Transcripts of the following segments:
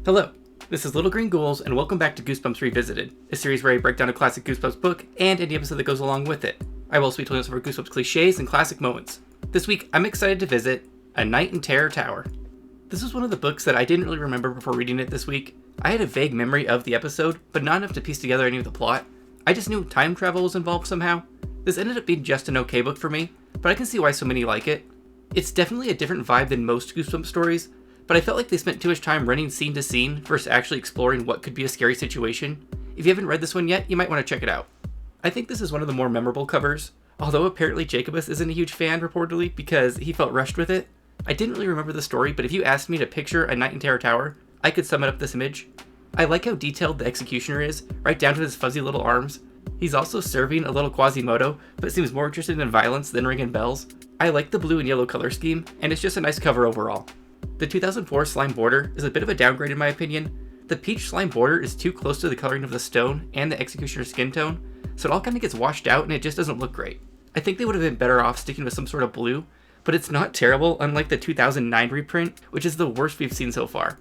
Hello, this is Little Green Ghouls, and welcome back to Goosebumps Revisited, a series where I break down a classic Goosebumps book and any episode that goes along with it. I will also be telling some of our Goosebumps cliches and classic moments. This week, I'm excited to visit A Night in Terror Tower. This was one of the books that I didn't really remember before reading it this week. I had a vague memory of the episode, but not enough to piece together any of the plot. I just knew time travel was involved somehow. This ended up being just an okay book for me, but I can see why so many like it. It's definitely a different vibe than most Goosebumps stories, but I felt like they spent too much time running scene to scene versus actually exploring what could be a scary situation. If you haven't read this one yet, you might want to check it out. I think this is one of the more memorable covers, although apparently Jacobus isn't a huge fan reportedly because he felt rushed with it. I didn't really remember the story, but if you asked me to picture A Night in Terror Tower, I could sum it up this image. I like how detailed the executioner is, right down to his fuzzy little arms. He's also serving a little Quasimodo, but seems more interested in violence than ringing bells. I like the blue and yellow color scheme, and it's just a nice cover overall. The 2004 slime border is a bit of a downgrade in my opinion. The peach slime border is too close to the coloring of the stone and the executioner's skin tone, so it all kind of gets washed out and it just doesn't look great. I think they would have been better off sticking with some sort of blue, but it's not terrible, unlike the 2009 reprint, which is the worst we've seen so far.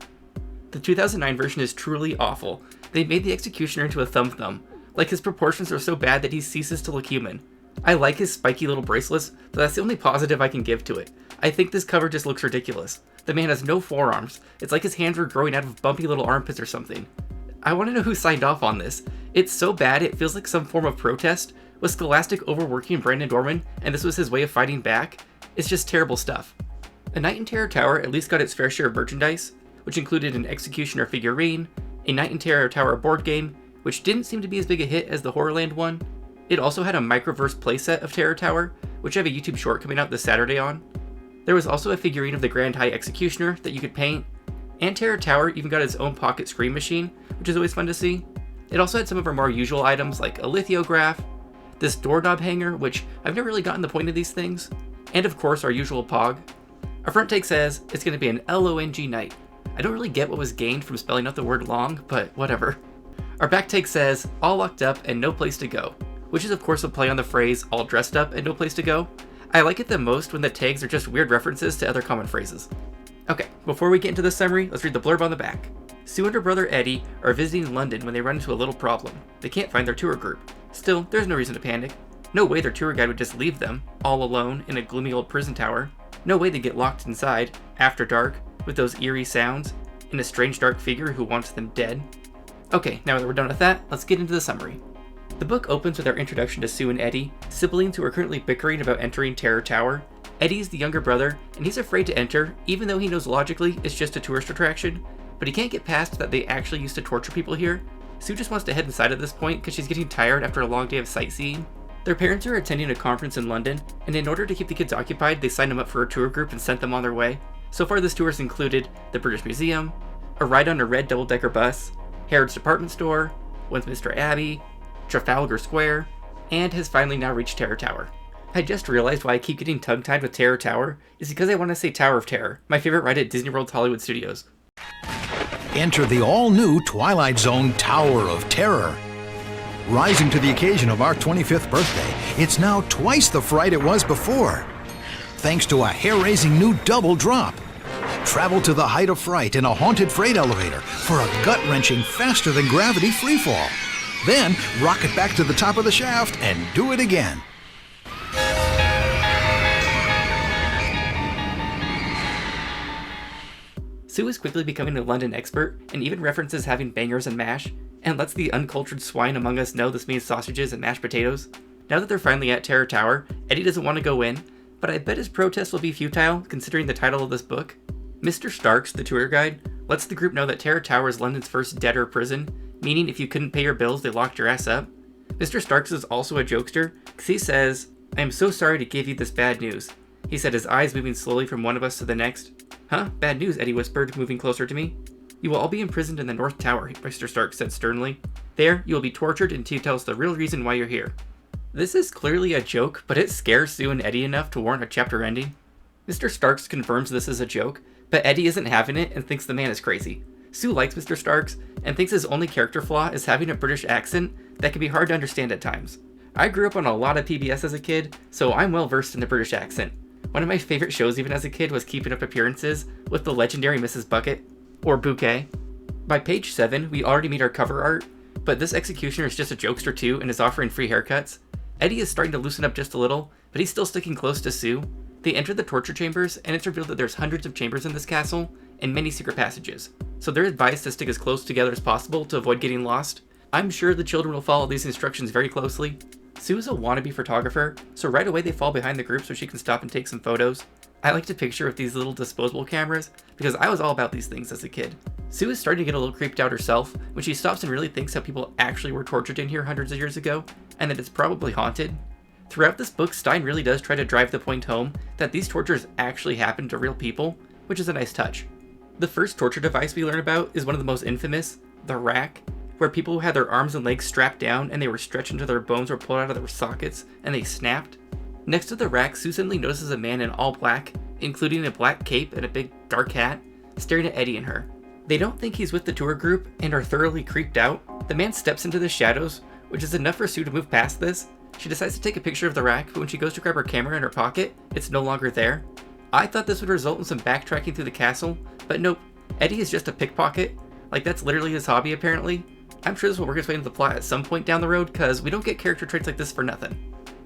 The 2009 version is truly awful. They made the executioner into a thumb. Like, his proportions are so bad that he ceases to look human. I like his spiky little bracelets, but that's the only positive I can give to it. I think this cover just looks ridiculous. The man has no forearms. It's like his hands were growing out of bumpy little armpits or something. I want to know who signed off on this. It's so bad it feels like some form of protest. Was Scholastic overworking Brandon Dorman, and this was his way of fighting back? It's just terrible stuff. A Night in Terror Tower at least got its fair share of merchandise, which included an Executioner figurine, a Night in Terror Tower board game, which didn't seem to be as big a hit as the Horrorland one. It also had a microverse playset of Terror Tower, which I have a YouTube short coming out this Saturday on. There was also a figurine of the Grand High Executioner that you could paint, and Terror Tower even got its own pocket screen machine, which is always fun to see. It also had some of our more usual items like a lithograph, this doorknob hanger, which I've never really gotten the point of these things, and of course our usual Pog. Our front take says it's going to be an LONG night. I don't really get what was gained from spelling out the word long, but whatever. Our back take says all locked up and no place to go, which is of course a play on the phrase all dressed up and no place to go. I like it the most when the tags are just weird references to other common phrases. Okay, before we get into the summary, let's read the blurb on the back. Sue and her brother Eddie are visiting London when they run into a little problem. They can't find their tour group. Still, there's no reason to panic. No way their tour guide would just leave them, all alone, in a gloomy old prison tower. No way they get locked inside, after dark, with those eerie sounds, and a strange dark figure who wants them dead. Okay, now that we're done with that, let's get into the summary. The book opens with our introduction to Sue and Eddie, siblings who are currently bickering about entering Terror Tower. Eddie's the younger brother, and he's afraid to enter, even though he knows logically it's just a tourist attraction, but he can't get past that they actually used to torture people here. Sue just wants to head inside at this point because she's getting tired after a long day of sightseeing. Their parents are attending a conference in London, and in order to keep the kids occupied, they signed them up for a tour group and sent them on their way. So far this tour has included the British Museum, a ride on a red double-decker bus, Harrods department store, Westminster Abbey, Trafalgar Square, and has finally now reached Terror Tower. I just realized why I keep getting tongue-tied with Terror Tower is because I want to say Tower of Terror, my favorite ride at Disney World's Hollywood Studios. Enter the all-new Twilight Zone Tower of Terror. Rising to the occasion of our 25th birthday, it's now twice the fright it was before. Thanks to a hair-raising new double drop. Travel to the height of fright in a haunted freight elevator for a gut-wrenching, faster-than-gravity freefall. Then, rocket back to the top of the shaft and do it again. Sue is quickly becoming a London expert, and even references having bangers and mash, and lets the uncultured swine among us know this means sausages and mashed potatoes. Now that they're finally at Terror Tower, Eddie doesn't want to go in, but I bet his protest will be futile, considering the title of this book. Mr. Starks, the tour guide, lets the group know that Terror Tower is London's first debtor prison, meaning if you couldn't pay your bills, they locked your ass up. Mr. Starks is also a jokester, because he says, "I am so sorry to give you this bad news." He said, his eyes moving slowly from one of us to the next. "Huh? Bad news," Eddie whispered, moving closer to me. "You will all be imprisoned in the North Tower," Mr. Starks said sternly. "There, you will be tortured until you tell us the real reason why you're here." This is clearly a joke, but it scares Sue and Eddie enough to warrant a chapter ending. Mr. Starks confirms this is a joke, but Eddie isn't having it and thinks the man is crazy. Sue likes Mr. Starks and thinks his only character flaw is having a British accent that can be hard to understand at times. I grew up on a lot of PBS as a kid, so I'm well versed in the British accent. One of my favorite shows even as a kid was Keeping Up Appearances with the legendary Mrs. Bucket, or Bouquet. By page 7, we already meet our cover art, but this executioner is just a jokester too and is offering free haircuts. Eddie is starting to loosen up just a little, but he's still sticking close to Sue. They enter the torture chambers, and it's revealed that there's hundreds of chambers in this castle, and many secret passages, so they're advised to stick as close together as possible to avoid getting lost. I'm sure the children will follow these instructions very closely. Sue is a wannabe photographer, so right away they fall behind the group so she can stop and take some photos. I like to picture with these little disposable cameras, because I was all about these things as a kid. Sue is starting to get a little creeped out herself when she stops and really thinks how people actually were tortured in here hundreds of years ago, and that it's probably haunted. Throughout this book, Stein really does try to drive the point home that these tortures actually happened to real people, which is a nice touch. The first torture device we learn about is one of the most infamous, the rack, where people had their arms and legs strapped down and they were stretched until their bones were pulled out of their sockets and they snapped. Next to the rack, Sue suddenly notices a man in all black, including a black cape and a big dark hat, staring at Eddie and her. They don't think he's with the tour group and are thoroughly creeped out. The man steps into the shadows, which is enough for Sue to move past this. She decides to take a picture of the rack, but when she goes to grab her camera in her pocket, it's no longer there. I thought this would result in some backtracking through the castle, but nope. Eddie is just a pickpocket. Like, that's literally his hobby, apparently. I'm sure this will work its way into the plot at some point down the road, because we don't get character traits like this for nothing.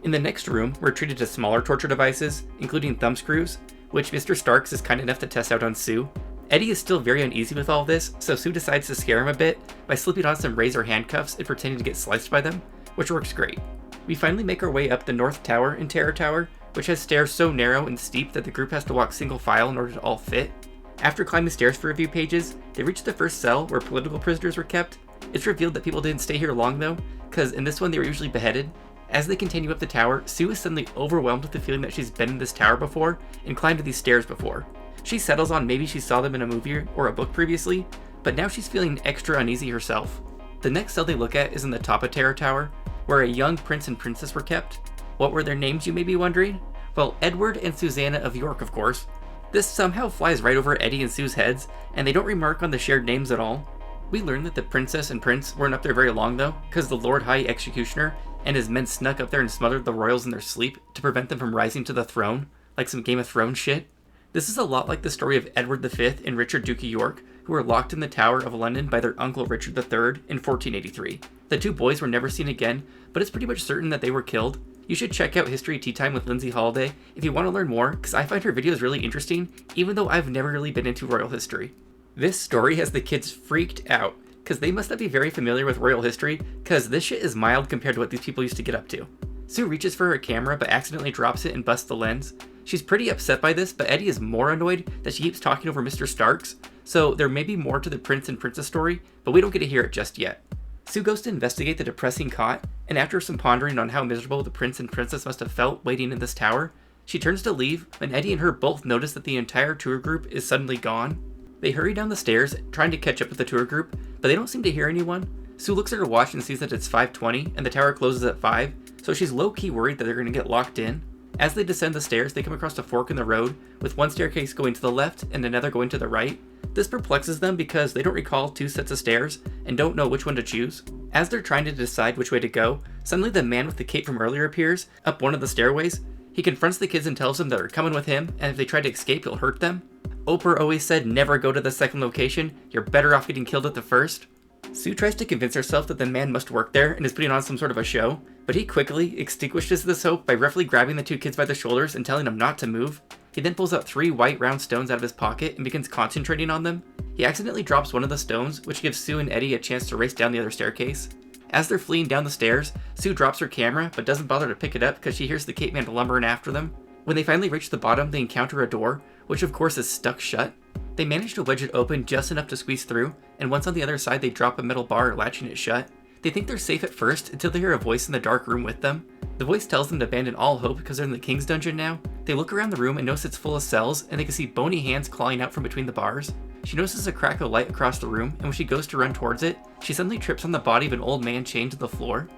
In the next room, we're treated to smaller torture devices, including thumbscrews, which Mr. Starks is kind enough to test out on Sue. Eddie is still very uneasy with all this, so Sue decides to scare him a bit by slipping on some razor handcuffs and pretending to get sliced by them, which works great. We finally make our way up the North Tower in Terror Tower, which has stairs so narrow and steep that the group has to walk single file in order to all fit. After climbing stairs for a few pages, they reach the first cell where political prisoners were kept. It's revealed that people didn't stay here long though, because in this one they were usually beheaded. As they continue up the tower, Sue is suddenly overwhelmed with the feeling that she's been in this tower before and climbed these stairs before. She settles on maybe she saw them in a movie or a book previously, but now she's feeling extra uneasy herself. The next cell they look at is in the top of Terror Tower, where a young prince and princess were kept. What were their names, you may be wondering? Well, Edward and Susanna of York, of course. This somehow flies right over Eddie and Sue's heads, and they don't remark on the shared names at all. We learn that the princess and prince weren't up there very long though, because the Lord High Executioner and his men snuck up there and smothered the royals in their sleep to prevent them from rising to the throne, like some Game of Thrones shit. This is a lot like the story of Edward V and Richard Duke of York, who were locked in the Tower of London by their uncle Richard III in 1483. The two boys were never seen again, but it's pretty much certain that they were killed. You should check out History Tea Time with Lindsay Holiday if you want to learn more, because I find her videos really interesting, even though I've never really been into royal history. This story has the kids freaked out, because they must not be very familiar with royal history, because this shit is mild compared to what these people used to get up to. Sue reaches for her camera but accidentally drops it and busts the lens. She's pretty upset by this, but Eddie is more annoyed that she keeps talking over Mr. Starks, so there may be more to the prince and princess story, but we don't get to hear it just yet. Sue goes to investigate the depressing cot, and after some pondering on how miserable the prince and princess must have felt waiting in this tower, she turns to leave when Eddie and her both notice that the entire tour group is suddenly gone. They hurry down the stairs, trying to catch up with the tour group, but they don't seem to hear anyone. Sue looks at her watch and sees that it's 5:20 and the tower closes at 5, so she's low-key worried that they're going to get locked in. As they descend the stairs, they come across a fork in the road, with one staircase going to the left and another going to the right. This perplexes them because they don't recall two sets of stairs and don't know which one to choose. As they're trying to decide which way to go, suddenly the man with the cape from earlier appears up one of the stairways. He confronts the kids and tells them that they're coming with him, and if they try to escape, he'll hurt them. Oprah always said never go to the second location, you're better off getting killed at the first. Sue tries to convince herself that the man must work there and is putting on some sort of a show, but he quickly extinguishes this hope by roughly grabbing the two kids by the shoulders and telling them not to move. He then pulls out 3 white round stones out of his pocket and begins concentrating on them. He accidentally drops one of the stones, which gives Sue and Eddie a chance to race down the other staircase. As they're fleeing down the stairs, Sue drops her camera but doesn't bother to pick it up because she hears the cape man lumbering after them. When they finally reach the bottom, they encounter a door, which of course is stuck shut. They manage to wedge it open just enough to squeeze through, and once on the other side they drop a metal bar latching it shut. They think they're safe at first until they hear a voice in the dark room with them. The voice tells them to abandon all hope because they're in the king's dungeon now. They look around the room and notice it's full of cells, and they can see bony hands clawing out from between the bars. She notices a crack of light across the room, and when she goes to run towards it, she suddenly trips on the body of an old man chained to the floor.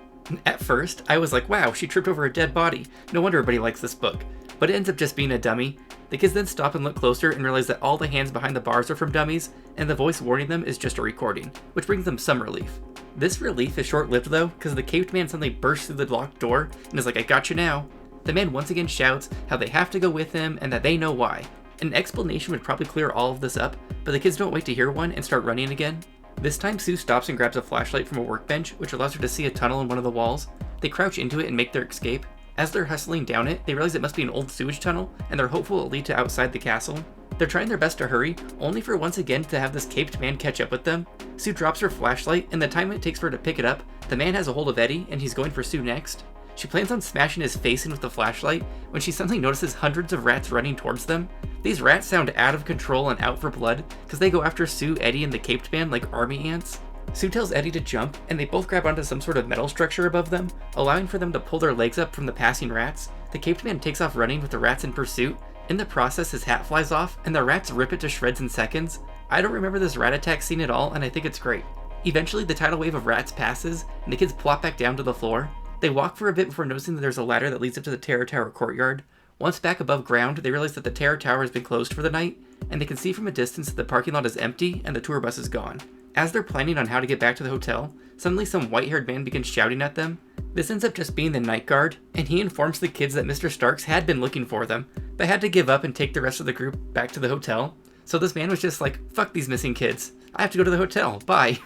At first, I was like, wow, she tripped over a dead body. No wonder everybody likes this book. But it ends up just being a dummy. The kids then stop and look closer and realize that all the hands behind the bars are from dummies, and the voice warning them is just a recording, which brings them some relief. This relief is short-lived though, because the caved man suddenly bursts through the locked door and is like, I got you now. The man once again shouts how they have to go with him and that they know why. An explanation would probably clear all of this up, but the kids don't wait to hear one and start running again. This time, Sue stops and grabs a flashlight from a workbench, which allows her to see a tunnel in one of the walls. They crouch into it and make their escape. As they're hustling down it, they realize it must be an old sewage tunnel, and they're hopeful it'll lead to outside the castle. They're trying their best to hurry, only for once again to have this caped man catch up with them. Sue drops her flashlight, and the time it takes for her to pick it up, the man has a hold of Eddie, and he's going for Sue next. She plans on smashing his face in with the flashlight when she suddenly notices hundreds of rats running towards them. These rats sound out of control and out for blood because they go after Sue, Eddie, and the caped man like army ants. Sue tells Eddie to jump, and they both grab onto some sort of metal structure above them, allowing for them to pull their legs up from the passing rats. The caped man takes off running with the rats in pursuit. In the process, his hat flies off, and the rats rip it to shreds in seconds. I don't remember this rat attack scene at all, and I think it's great. Eventually, the tidal wave of rats passes, and the kids plop back down to the floor. They walk for a bit before noticing that there's a ladder that leads up to the Terror Tower courtyard. Once back above ground, they realize that the Terror Tower has been closed for the night, and they can see from a distance that the parking lot is empty and the tour bus is gone. As they're planning on how to get back to the hotel, suddenly some white-haired man begins shouting at them. This ends up just being the night guard, and he informs the kids that Mr. Starks had been looking for them, but had to give up and take the rest of the group back to the hotel. So this man was just like, fuck these missing kids. I have to go to the hotel. Bye.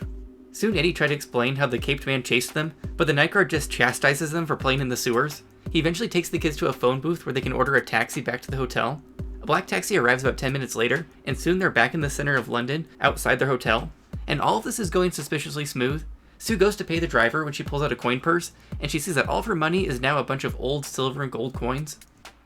Soon Eddie tried to explain how the caped man chased them, but the night guard just chastises them for playing in the sewers. He eventually takes the kids to a phone booth where they can order a taxi back to the hotel. A black taxi arrives about 10 minutes later, and soon they're back in the center of London, outside their hotel. And all of this is going suspiciously smooth. Sue goes to pay the driver when she pulls out a coin purse, and she sees that all of her money is now a bunch of old silver and gold coins.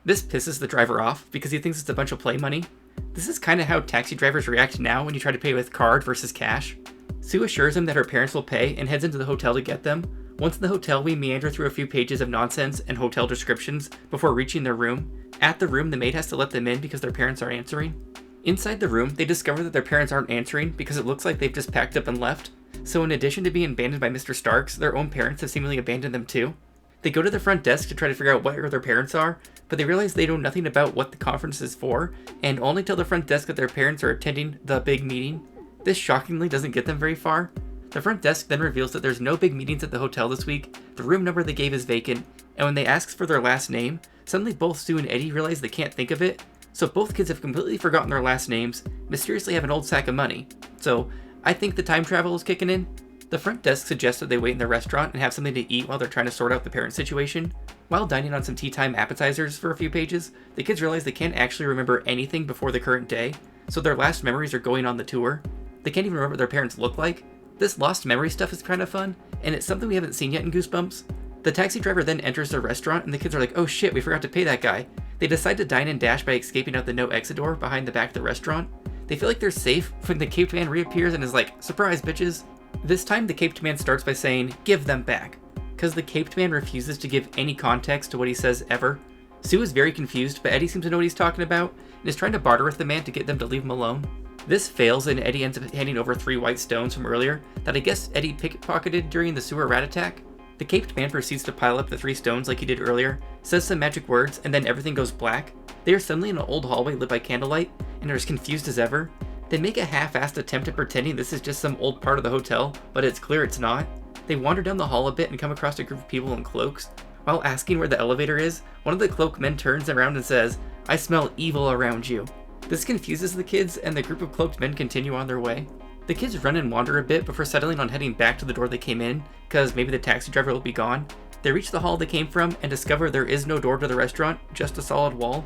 This pisses the driver off because he thinks it's a bunch of play money. This is kind of how taxi drivers react now when you try to pay with card versus cash. Sue assures him that her parents will pay and heads into the hotel to get them. Once in the hotel, we meander through a few pages of nonsense and hotel descriptions before reaching their room. At the room, the maid has to let them in because their parents aren't answering. Inside the room, they discover that their parents aren't answering because it looks like they've just packed up and left. So in addition to being abandoned by Mr. Starks, their own parents have seemingly abandoned them too. They go to the front desk to try to figure out where their parents are, but they realize they know nothing about what the conference is for, and only tell the front desk that their parents are attending the big meeting. This shockingly doesn't get them very far. The front desk then reveals that there's no big meetings at the hotel this week, the room number they gave is vacant, and when they ask for their last name, suddenly both Sue and Eddie realize they can't think of it, so both kids have completely forgotten their last names, mysteriously have an old sack of money. So, I think the time travel is kicking in. The front desk suggests that they wait in the restaurant and have something to eat while they're trying to sort out the parent situation. While dining on some tea time appetizers for a few pages, the kids realize they can't actually remember anything before the current day, so their last memories are going on the tour. They can't even remember what their parents look like. This lost memory stuff is kind of fun, and it's something we haven't seen yet in Goosebumps. The taxi driver then enters the restaurant, and the kids are like, oh shit, we forgot to pay that guy. They decide to dine and dash by escaping out the no exit door behind the back of the restaurant. They feel like they're safe when the caped man reappears and is like, surprise bitches. This time the caped man starts by saying, give them back, because the caped man refuses to give any context to what he says ever. Sue is very confused, but Eddie seems to know what he's talking about, and is trying to barter with the man to get them to leave him alone. This fails, and Eddie ends up handing over 3 white stones from earlier that I guess Eddie pickpocketed during the sewer rat attack. The caped man proceeds to pile up the 3 stones like he did earlier, says some magic words, and then everything goes black. They are suddenly in an old hallway lit by candlelight, and are as confused as ever. They make a half-assed attempt at pretending this is just some old part of the hotel, but it's clear it's not. They wander down the hall a bit and come across a group of people in cloaks. While asking where the elevator is, one of the cloaked men turns around and says, I smell evil around you. This confuses the kids, and the group of cloaked men continue on their way. The kids run and wander a bit before settling on heading back to the door they came in, because maybe the taxi driver will be gone. They reach the hall they came from and discover there is no door to the restaurant, just a solid wall.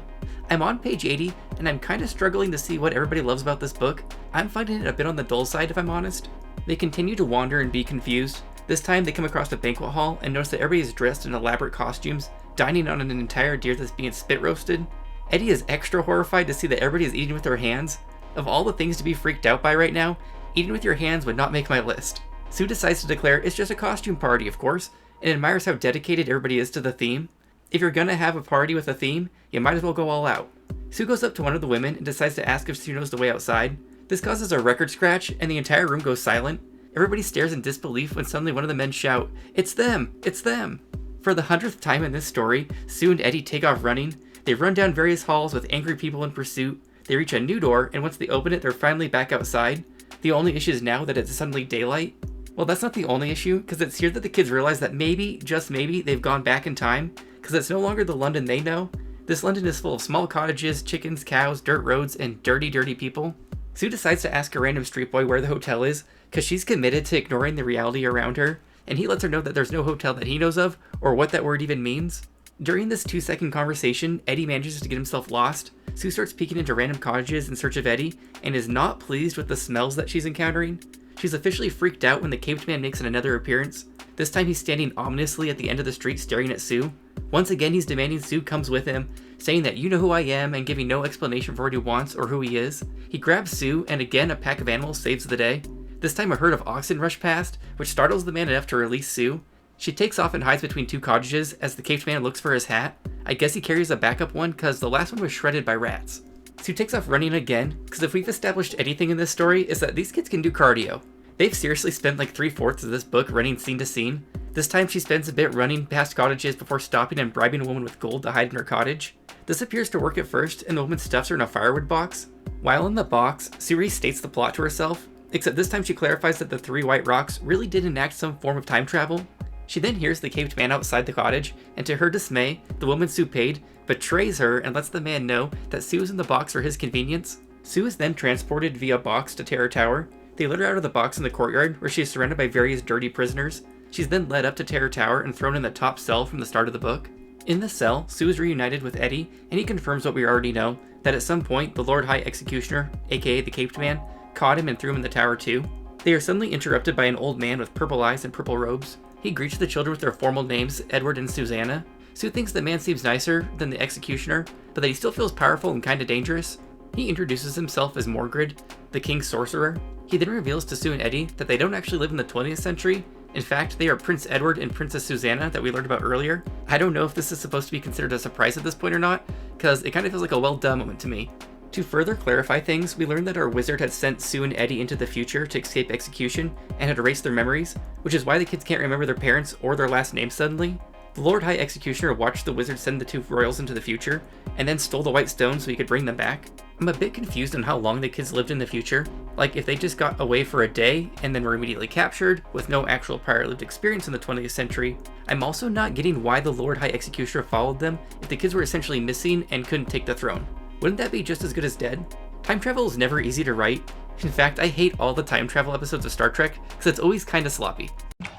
I'm on page 80, and I'm kind of struggling to see what everybody loves about this book. I'm finding it a bit on the dull side if I'm honest. They continue to wander and be confused. This time they come across a banquet hall and notice that everybody is dressed in elaborate costumes, dining on an entire deer that's being spit roasted. Eddie is extra horrified to see that everybody is eating with their hands. Of all the things to be freaked out by right now, eating with your hands would not make my list. Sue decides to declare it's just a costume party, of course, and admires how dedicated everybody is to the theme. If you're gonna have a party with a theme, you might as well go all out. Sue goes up to one of the women and decides to ask if she knows the way outside. This causes a record scratch, and the entire room goes silent. Everybody stares in disbelief when suddenly one of the men shout, "It's them! It's them!" For the 100th time in this story, Sue and Eddie take off running. They run down various halls with angry people in pursuit. They reach a new door, and once they open it, they're finally back outside. The only issue is now that it's suddenly daylight. Well, that's not the only issue, because it's here that the kids realize that maybe, just maybe, they've gone back in time, because it's no longer the London they know. This London is full of small cottages, chickens, cows, dirt roads, and dirty, dirty people. Sue decides to ask a random street boy where the hotel is, because she's committed to ignoring the reality around her, and he lets her know that there's no hotel that he knows of, or what that word even means. During this 2-second conversation, Eddie manages to get himself lost. Sue starts peeking into random cottages in search of Eddie, and is not pleased with the smells that she's encountering. She's officially freaked out when the caved man makes another appearance. This time he's standing ominously at the end of the street staring at Sue. Once again he's demanding Sue comes with him, saying that you know who I am and giving no explanation for what he wants or who he is. He grabs Sue, and again a pack of animals saves the day. This time a herd of oxen rush past, which startles the man enough to release Sue. She takes off and hides between 2 cottages as the caved man looks for his hat. I guess he carries a backup one because the last one was shredded by rats. Sue takes off running again, because if we've established anything in this story, is that these kids can do cardio. They've seriously spent like 3/4 of this book running scene to scene. This time she spends a bit running past cottages before stopping and bribing a woman with gold to hide in her cottage. This appears to work at first, and the woman stuffs her in a firewood box. While in the box, Sue restates the plot to herself, except this time she clarifies that the 3 white rocks really did enact some form of time travel. She then hears the caved man outside the cottage, and to her dismay, the woman Sue paid betrays her and lets the man know that Sue is in the box for his convenience. Sue is then transported via box to Terror Tower. They let her out of the box in the courtyard, where she is surrounded by various dirty prisoners. She's then led up to Terror Tower and thrown in the top cell from the start of the book. In the cell, Sue is reunited with Eddie, and he confirms what we already know, that at some point, the Lord High Executioner, aka the Caved Man, caught him and threw him in the tower too. They are suddenly interrupted by an old man with purple eyes and purple robes. He greets the children with their formal names, Edward and Susanna. Sue thinks the man seems nicer than the executioner, but that he still feels powerful and kinda dangerous. He introduces himself as Morgred, the King's sorcerer. He then reveals to Sue and Eddie that they don't actually live in the 20th century. In fact, they are Prince Edward and Princess Susanna that we learned about earlier. I don't know if this is supposed to be considered a surprise at this point or not, because it kind of feels like a well done moment to me. To further clarify things, we learned that our wizard had sent Sue and Eddie into the future to escape execution and had erased their memories, which is why the kids can't remember their parents or their last name suddenly. The Lord High Executioner watched the wizard send the 2 royals into the future, and then stole the white stones so he could bring them back. I'm a bit confused on how long the kids lived in the future. Like, if they just got away for a day and then were immediately captured, with no actual prior lived experience in the 20th century. I'm also not getting why the Lord High Executioner followed them if the kids were essentially missing and couldn't take the throne. Wouldn't that be just as good as dead? Time travel is never easy to write. In fact, I hate all the time travel episodes of Star Trek, because it's always kinda sloppy.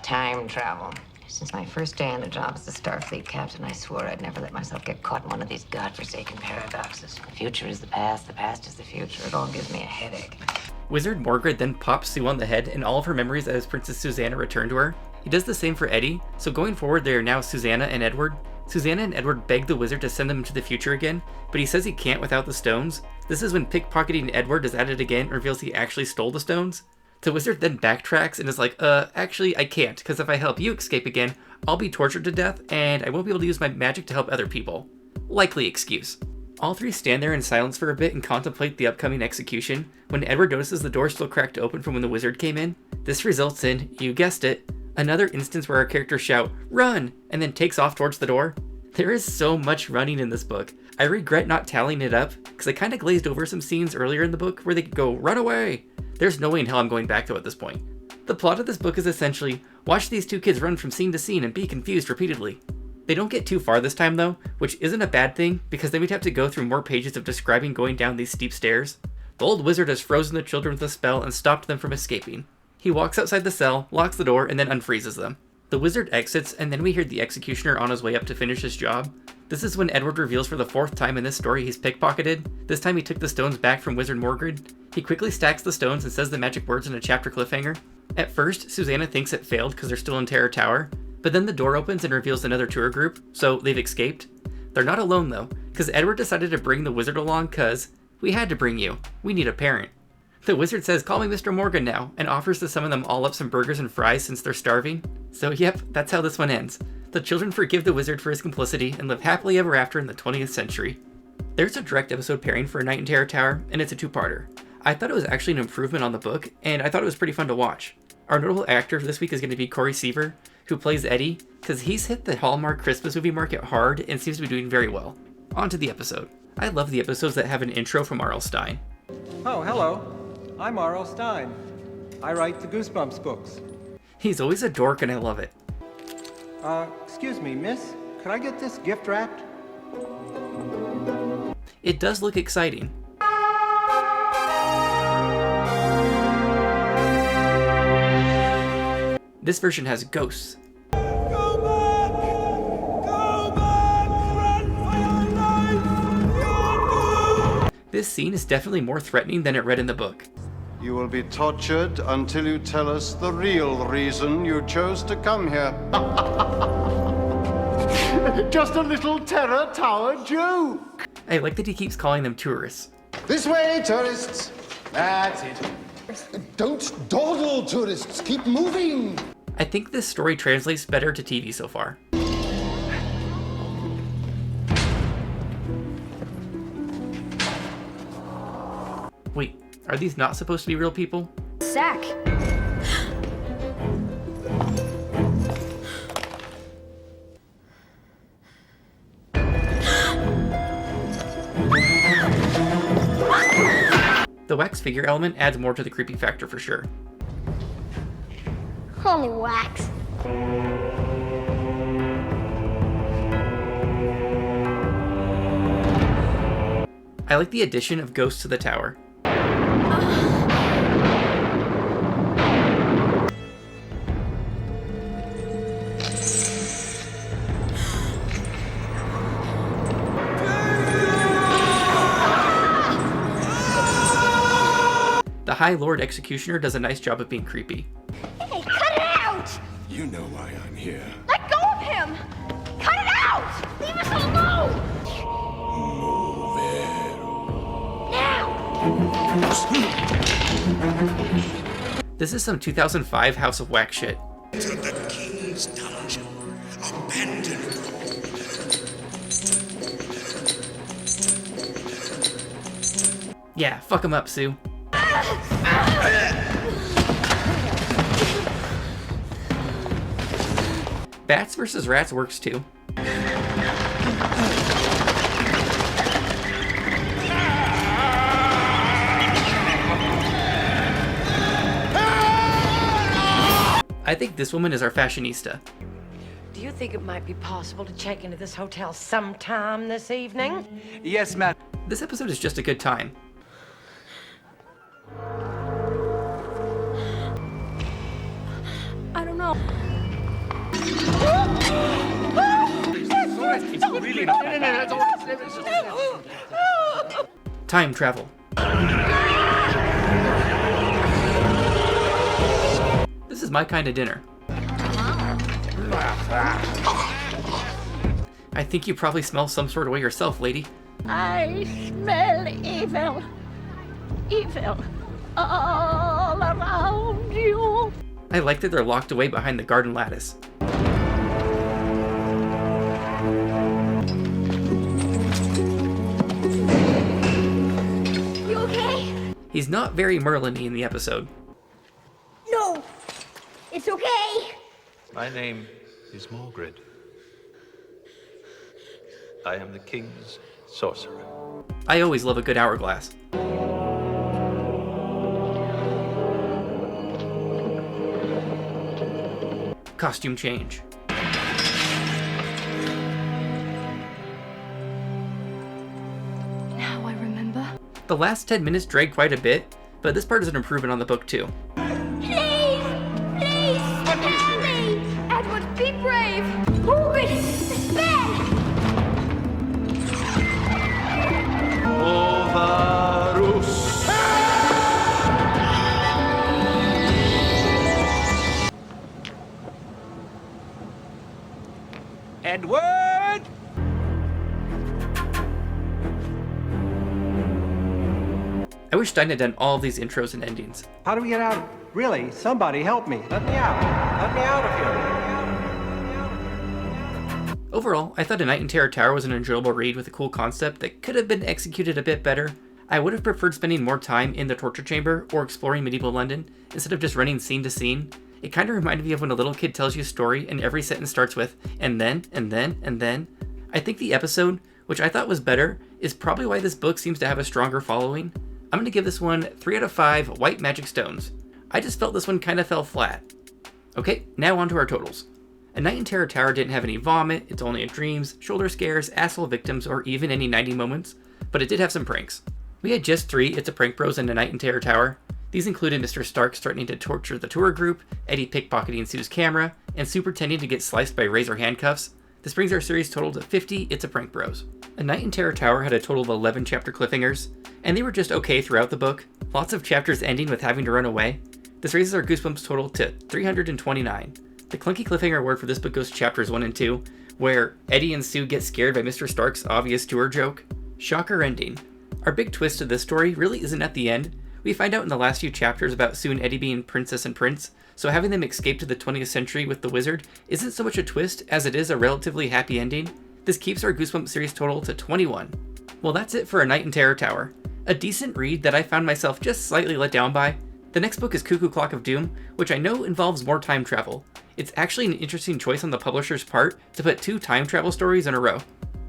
Time travel. Since my first day on the job as the Starfleet captain, I swore I'd never let myself get caught in one of these godforsaken paradoxes. The future is the past is the future. It all gives me a headache. Wizard Morgred then pops Sue on the head, and all of her memories as Princess Susanna return to her. He does the same for Eddie, so going forward they are now Susanna and Edward. Susanna and Edward beg the wizard to send them into the future again, but he says he can't without the stones. This is when pickpocketing Edward is added again and reveals he actually stole the stones. The wizard then backtracks and is like, actually I can't, because if I help you escape again, I'll be tortured to death, and I won't be able to use my magic to help other people. Likely excuse. All 3 stand there in silence for a bit and contemplate the upcoming execution, when Edward notices the door still cracked open from when the wizard came in. This results in, you guessed it, another instance where our characters shout, "Run!" and then takes off towards the door. There is so much running in this book. I regret not tallying it up, because I kinda glazed over some scenes earlier in the book where they could go, "Run away!" There's no way in hell I'm going back to it at this point. The plot of this book is essentially, watch these 2 kids run from scene to scene and be confused repeatedly. They don't get too far this time though, which isn't a bad thing, because then we'd have to go through more pages of describing going down these steep stairs. The old wizard has frozen the children with a spell and stopped them from escaping. He walks outside the cell, locks the door, and then unfreezes them. The wizard exits, and then we hear the executioner on his way up to finish his job. This is when Edward reveals for the 4th time in this story he's pickpocketed. This time he took the stones back from Wizard Morgred. He quickly stacks the stones and says the magic words in a chapter cliffhanger. At first, Susanna thinks it failed because they're still in Terror Tower, but then the door opens and reveals another tour group, so they've escaped. They're not alone though, because Edward decided to bring the wizard along cause, we had to bring you, we need a parent. The wizard says, "Call me Mr. Morgan now," and offers to summon them all up some burgers and fries since they're starving. So yep, that's how this one ends. The children forgive the wizard for his complicity and live happily ever after in the 20th century. There's a direct episode pairing for A Night in Terror Tower, and it's a 2-parter. I thought it was actually an improvement on the book, and I thought it was pretty fun to watch. Our notable actor this week is going to be Corey Seaver, who plays Eddie, because he's hit the Hallmark Christmas movie market hard and seems to be doing very well. On to the episode. I love the episodes that have an intro from R.L. Stine. Oh, hello. I'm R.L. Stine. I write the Goosebumps books. He's always a dork and I love it. Excuse me, miss? Could I get this gift wrapped? It does look exciting. This version has ghosts. Go back! Go back! Run for your life! You're doomed! This scene is definitely more threatening than it read in the book. You will be tortured until you tell us the real reason you chose to come here. Just a little terror tower joke. I like that he keeps calling them tourists. This way, tourists. That's it. Don't dawdle, tourists. Keep moving. I think this story translates better to TV so far. Wait, are these not supposed to be real people? Sack. The wax figure element adds more to the creepy factor for sure. Only wax. I like the addition of ghosts to the tower. The High Lord Executioner does a nice job of being creepy. Hey, cut it out! You know why I'm here. Let go of him! Cut it out! Leave us alone! Now! This is some 2005 House of Wax shit. To the king's dungeon. Abandon Yeah, fuck him up, Sue. Bats versus rats works too. I think this woman is our fashionista. Do you think it might be possible to check into this hotel sometime this evening? Yes, ma'am. This episode is just a good time. I don't know. Time travel. This is my kind of dinner. I think you probably smell some sort of way yourself, lady. I smell evil. Evil all around you. I like that they're locked away behind the garden lattice. You okay? He's not very Merlin-y in the episode. No. It's okay. My name is Margaret. I am the king's sorcerer. I always love a good hourglass. Costume change. Now I remember. The last 10 minutes drag quite a bit, but this part is an improvement on the book too. Please! Please! Help me! Edward, be brave! Move it! The bed! Edward! I wish Stein had done all of these intros and endings. How do we get out? Really, somebody help me. Let me out. Let me out of here. Overall, I thought A Night in Terror Tower was an enjoyable read with a cool concept that could have been executed a bit better. I would have preferred spending more time in the torture chamber or exploring medieval London instead of just running scene to scene. It kind of reminded me of when a little kid tells you a story and every sentence starts with, and then, and then, and then. I think the episode, which I thought was better, is probably why this book seems to have a stronger following. I'm going to give this one 3 out of 5 white magic stones. I just felt this one kind of fell flat. Okay, now on to our totals. A Night in Terror Tower didn't have any vomit, It's Only in Dreams, shoulder scares, asshole victims, or even any 90 moments, but it did have some pranks. We had just 3 It's a Prank Bros and A Night in Terror Tower. These included Mr. Stark threatening to torture the tour group, Eddie pickpocketing Sue's camera, and Sue pretending to get sliced by razor handcuffs. This brings our series total to 50 It's a Prank Bros. A Night in Terror Tower had a total of 11 chapter cliffhangers, and they were just okay throughout the book, lots of chapters ending with having to run away. This raises our Goosebumps total to 329. The clunky cliffhanger award for this book goes to chapters 1 and 2, where Eddie and Sue get scared by Mr. Stark's obvious tour joke. Shocker ending. Our big twist to this story really isn't at the end. We find out in the last few chapters about Sue and Eddie being princess and prince, so having them escape to the 20th century with the wizard isn't so much a twist as it is a relatively happy ending. This keeps our Goosebumps series total to 21. Well, that's it for A Night in Terror Tower. A decent read that I found myself just slightly let down by. The next book is Cuckoo Clock of Doom, which I know involves more time travel. It's actually an interesting choice on the publisher's part to put 2 time travel stories in a row.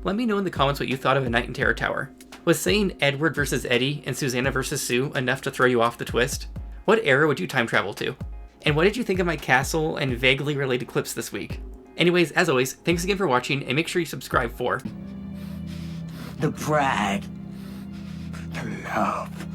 Let me know in the comments what you thought of A Night in Terror Tower. Was saying Edward versus Eddie and Susanna versus Sue enough to throw you off the twist? What era would you time travel to? And what did you think of my castle and vaguely related clips this week? Anyways, as always, thanks again for watching, and make sure you subscribe for the pride, the love,